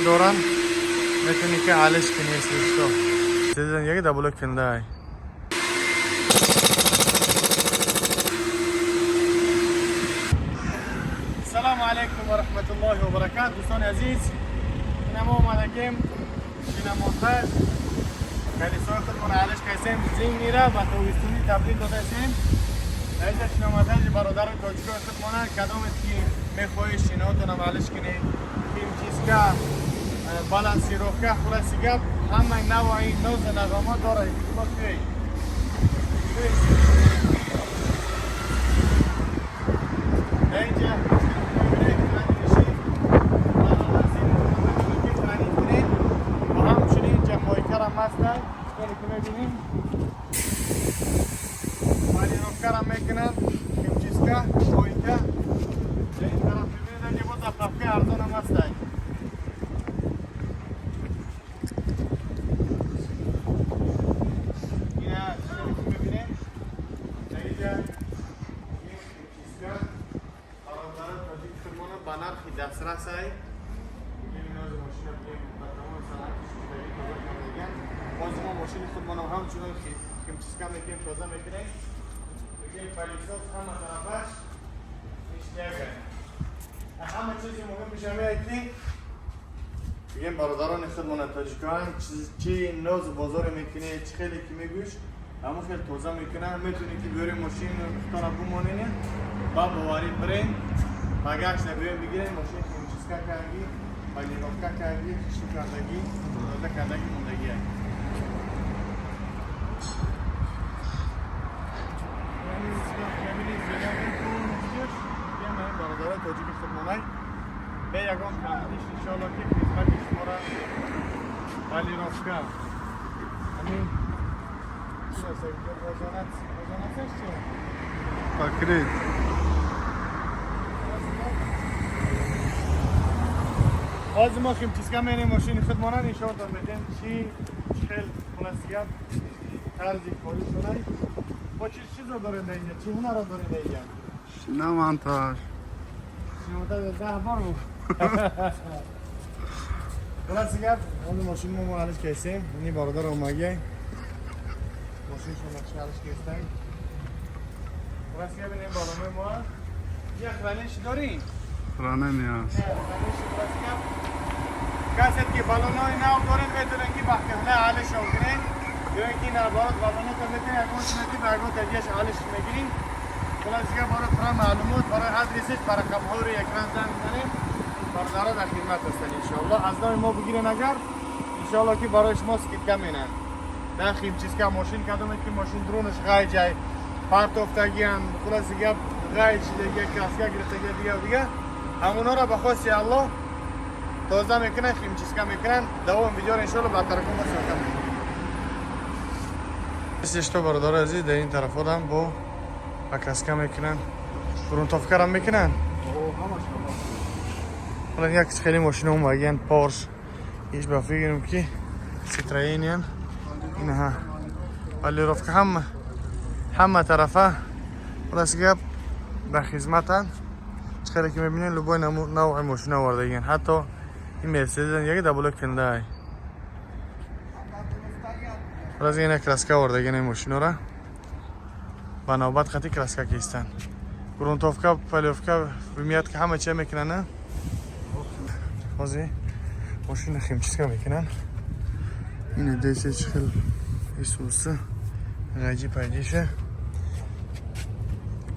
دارن میتونی که حلش کنی اسمشتو سیزن یکی دبلو کنده السلام علیکم و رحمت الله و برکات دوستان عزیز اینم اومدگیم شینا منتج کلیسای خودمون حلش کسیم زین میره و تویستونی تبدیل داده سیم اینجا شینا منتج برادر تاجیکای خودمونه کدامت که میخوایی شیناتونم حلش کنی کیم چیز که بالانسیروفکه خلاصی گپ همه نوعی نوز نظامات داره باید اینجا هستن خیلی که میبینیم ولی روکر هم میکنن کمچیسکا شویکا این طرف ببینید که با دفرفکه ارزان هم هستن این شیلی که میبینیم اینجا این کمچیسکا برادر تاجیک خودمون با نرخی دسترس های این نوز ماشین بگیم بطرمان سنتش بازی ما ماشین خودمان هم همچنان کمچیسکا میکنیم تازه میکنیم بگیم پلیسات همه طرفش اشتیاگه همه چیزی مهم میشه که بگیم برادران خودمان تاجیکان چی نوز بازار میکنه چی خیلی که میگوش همه خیلی تازه میکنه میتونی که بیاری ماشین اختارا بمانینه با بواری برین بگرش نبیرین بگیرین ماشین کمچیسکا کردگی پلیروفکا کردگی خشو کردگی داده کردگی موندگی هست برادران تاجیک خودمانه به یکان کاملیش انشاءالله که خدمت شما را پلیروفکا همین چی هست اینجا وزانتش چیه؟ تاکرید باز ما کمچیسکا میریم ماشین خودمانه نشان دار بدیم چی خیل خلاصیت طرزی کاری شده با چیز رو دارید اینجا چی هنر رو دارید اینجا شینا منتج شینا منتج 10 بار بود خلاصیت اون ماشین ما حالش کیسیم اینی برادر اومگه ماشین شما نقشه حالش کیستن خلاصیت بینیم بالامه ما یک رنش داریم رانه نیاز کسی که بالونای نو دارین میتونن که بحکمه حالش رو کنین یا اینکه این عبارت بالونه که میتونین اگونش میتونین به اگون تجیهش حالش میگیرین خلاص که برای فرا معلومات برای ادرسش برای کمهوری اکران زن میزنیم برادرها در خدمت هستن انشاءالله از نام ما بگیرین اگر انشاءالله که برای شما سکیت کم اینن در کمچیسکا ماشین کدومه که ماشین درونش غای جای پارت افتگی هم خلاص که غای دیگه کاسکا گرفتگی دیگه همونا را به خواست الله تازه میکنن کمچیسکا میکنن دوام ویدیو را انشاءالله با ترکم بسیار سیشتو برادر عزیز در این طرف هم با کاسکا میکنن برونتافکر هم میکنن حالا یک خیلی ماشین هم بگین پارس ایش بفکرم که سیتراین این ها ولی رفت همه طرفه خلاص گپ به خدمتن خیلی که میبینین لبای نوع ماشین آوردگین حتی این مرسدس یکی دبل کنده ای راز این کراسکا آوردگین این ماشین را با نوبت خطی کراسکا کیستن گرونتوفکا پلیوفکا میاد که همه چه میکنن نه بازی ماشین کمچیسکا میکنن این دیسه خیلی ایسوسه غیجی پیدیشه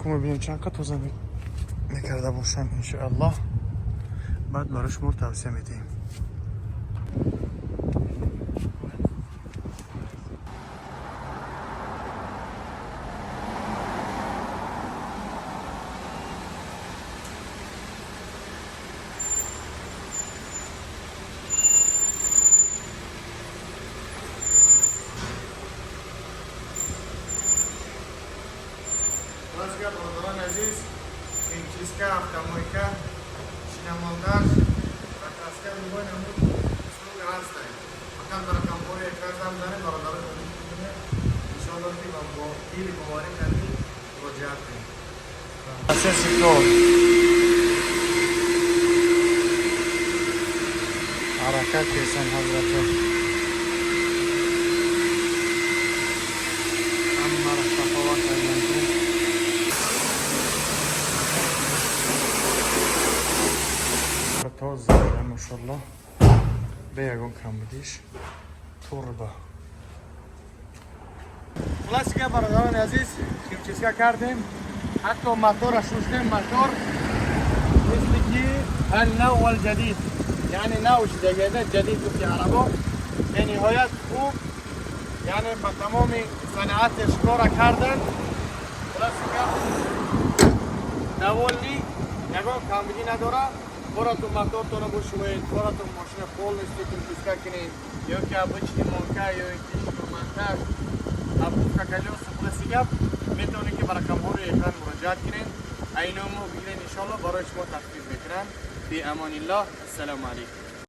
که میبینیم چند که توزه میکرده باشن انشاءالله بعد برای شما توصیه میدیم برادران عزیز کمچیسکا автомойка шиномонтаж و کاسکا میگوین همون سلوگ هستن فقط برای کمپوری اکرازم داره برادران عزیز میگوین انشاءالله که با دیل بواری کردی مراجعت کنیم اسه سیکتور حرکت کردن حضرت اما را صفوات کردن تازه دارم ماشالله به یکون کم بودیش تربه خلاص که برادران عزیز کیمچیسکا کردیم حتی موتور را شوشتیم موتور مثل که النوع الجدید یعنی نوع جدید توی عربا به نهایت خوب یعنی با تمام صنعتش کار کردن خلاص که نوالی یکان کاملی نداره براتون موتور تو رو بشوید براتون ماشین پول نیستی کیمچیسکا کنید یا که بچنی مانکه یا که منتج ابو کاکالیوس خلاصی گپ میتونه که برای کمهور ایران مراجعت کنین اینو ما بگیرین انشالله برای شما تخفیف میکنن بی امان الله السلام علیکم